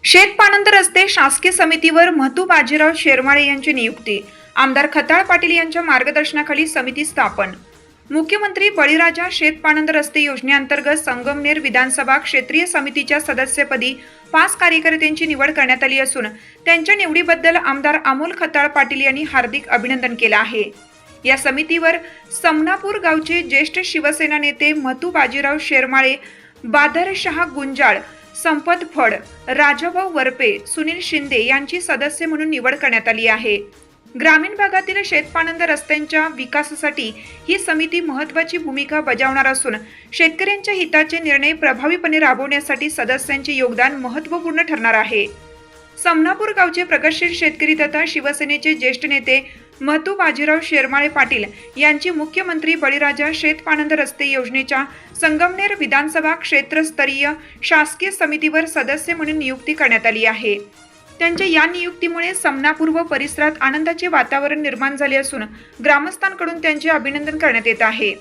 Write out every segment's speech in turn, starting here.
शेतपाणंद रस्ते शासकीय समितीवर महतू बाजीराव शेरमाळे यांची नियुक्ती। आमदार खताळ पाटील यांच्या मार्गदर्शनाखाली समिती स्थापन। मुख्यमंत्री बळीराजा शेतपाणंद रस्ते योजनेअंतर्गत संगमनेर विधानसभा क्षेत्रीय समितीच्या सदस्यपदी 5 कार्यकर्त्यांची निवड करण्यात आली असून त्यांच्या निवडीबद्दल आमदार अमोल खताळ पाटील यांनी हार्दिक अभिनंदन केले आहे। या समितीवर समनापूर गावचे ज्येष्ठ शिवसेना नेते महतू बाजीराव शेरमाळे, बादरशहा गुंजाळ, संपत फड, राजाभाऊ वरपे, सुनील शिंदे यांची सदस्य म्हणून निवड करण्यात आली आहे। ग्रामीण भागातील शेतपाणंद रस्त्यांच्या विकासासाठी ही समिती महत्त्वाची भूमिका बजावणार असून शेतकऱ्यांच्या हिताचे निर्णय प्रभावीपणे राबवण्यासाठी सदस्यांचे योगदान महत्त्वपूर्ण ठरणार आहे। समनापूर गावचे प्रगतशील शेतकरी तथा शिवसेनेचे ज्येष्ठ नेते महतू बाजीराव शेरमाळे पाटील यांची मुख्यमंत्री बळीराजा शेतपाणंद रस्ते योजनेच्या संगमनेर विधानसभा क्षेत्रस्तरीय शासकीय समितीवर सदस्य म्हणून नियुक्ती करण्यात आली आहे। त्यांच्या या नियुक्तीमुळे समनापूर व परिसरात आनंदाचे वातावरण निर्माण झाले असून ग्रामस्थांकडून त्यांचे अभिनंदन करण्यात येत आहे।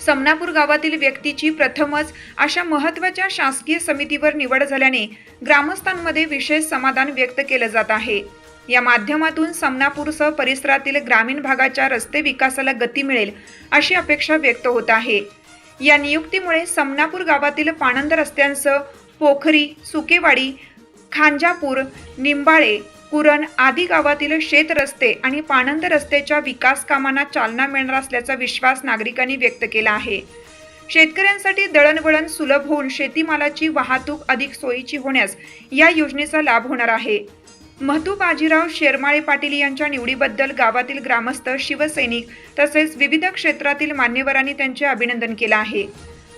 समनापूर गावातील व्यक्तीची प्रथमच अशा महत्त्वाच्या शासकीय समितीवर निवड झाल्याने ग्रामस्थांमध्ये विशेष समाधान व्यक्त केले जात आहे। या माध्यमातून समनापूरसह परिसरातील ग्रामीण भागाच्या रस्ते विकासाला गती मिळेल अशी अपेक्षा व्यक्त होत आहे। या नियुक्तीमुळे समनापूर गावातील पाणंद रस्त्यांसह पोखरी, सुकेवाडी, खांजापूर, निंबाळे, कुरण आदी गावातील शेत रस्ते आणि पाणंद रस्त्याच्या विकास कामांना चालना मिळणार असल्याचा विश्वास नागरिकांनी व्यक्त केला आहे। शेतकऱ्यांसाठी दळणवळण सुलभ होऊन शेतीमालाची वाहतूक अधिक सोयीची होण्यास या योजनेचा लाभ होणार आहे। महतू बाजीराव शेरमाळे पाटील यांच्या निवडीबद्दल गावातील ग्रामस्थ, शिवसैनिक तसेच विविध क्षेत्रातील मान्यवरांनी त्यांचे अभिनंदन केले आहे।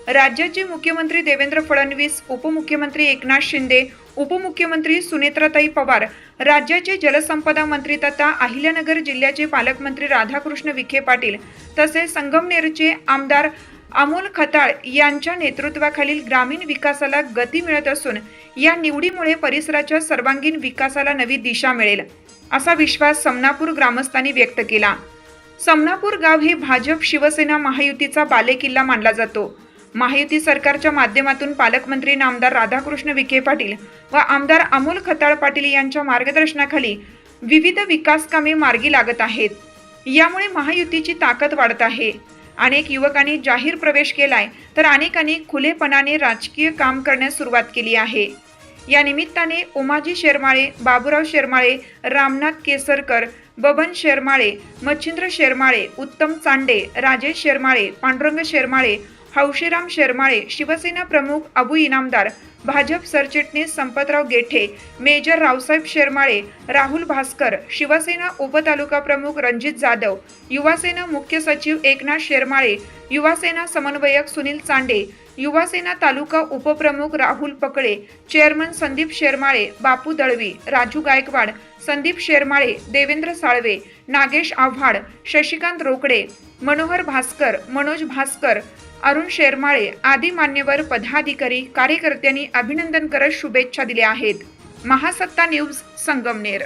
राज्याचे मुख्यमंत्री देवेंद्र फडणवीस, उपमुख्यमंत्री एकनाथ शिंदे, उपमुख्यमंत्री सुनेत्राताई पवार, राज्याचे जलसंपदा मंत्री तथा अहिल्यानगर जिल्ह्याचे पालकमंत्री राधाकृष्ण विखे पाटील तसेच संगमनेरचे आमदार अमोल खताळ यांच्या नेतृत्वाखालील ग्रामीण विकासाला गती मिळत असून या निवडीमुळे परिसराच्या सर्वांगीण विकासाला नवी दिशा मिळेल असा विश्वास समनापूर ग्रामस्थांनी व्यक्त केला। समनापूर गाव हे भाजप शिवसेना महायुतीचा बालेकिल्ला मानला जातो। महायुती सरकारच्या माध्यमातून पालकमंत्री आमदार राधाकृष्ण विखे पाटील व आमदार अमोल खताळ पाटील यांच्या मार्गदर्शनाखाली विविध विकास कामे मार्गी लागत आहेत। यामुळे महायुतीची ताकद वाढत आहे। अनेक युवकांनी जाहीर प्रवेश केलाय तर अनेकांनी खुलेपणाने राजकीय काम करण्यास सुरुवात केली आहे। या निमित्ताने उमाजी शेरमाळे, बाबूराव शेरमाळे, रामनाथ केसरकर, बबन शेरमाळे, मच्छिंद्र शेरमाळे, उत्तम चांडे, राजेश शेरमाळे, पांडुरंग शेरमाळे, हौशीराम शेरमाळे, शिवसेना प्रमुख अबू इनामदार, भाजप सरचिटणीस संपतराव गेठे, मेजर रावसाहेब शेरमाळे, राहुल भास्कर, शिवसेना उपतालुका प्रमुख रणजित जाधव, युवासेना मुख्य सचिव एकनाथ शेरमाळे, युवासेना समन्वयक सुनील चांडे, युवासेना तालुका उपप्रमुख राहुल पकळे, चेअरमन संदीप शेरमाळे, बापू दळवी, राजू गायकवाड, संदीप शेरमाळे, देवेंद्र साळवे, नागेश आव्हाड, शशिकांत रोकडे, मनोहर भास्कर, मनोज भास्कर, अरुण शेरमाळे आदी मान्यवर पदाधिकारी कार्यकर्त्यांनी अभिनंदन करत शुभेच्छा दिल्या आहेत। महासत्ता न्यूज, संगमनेर।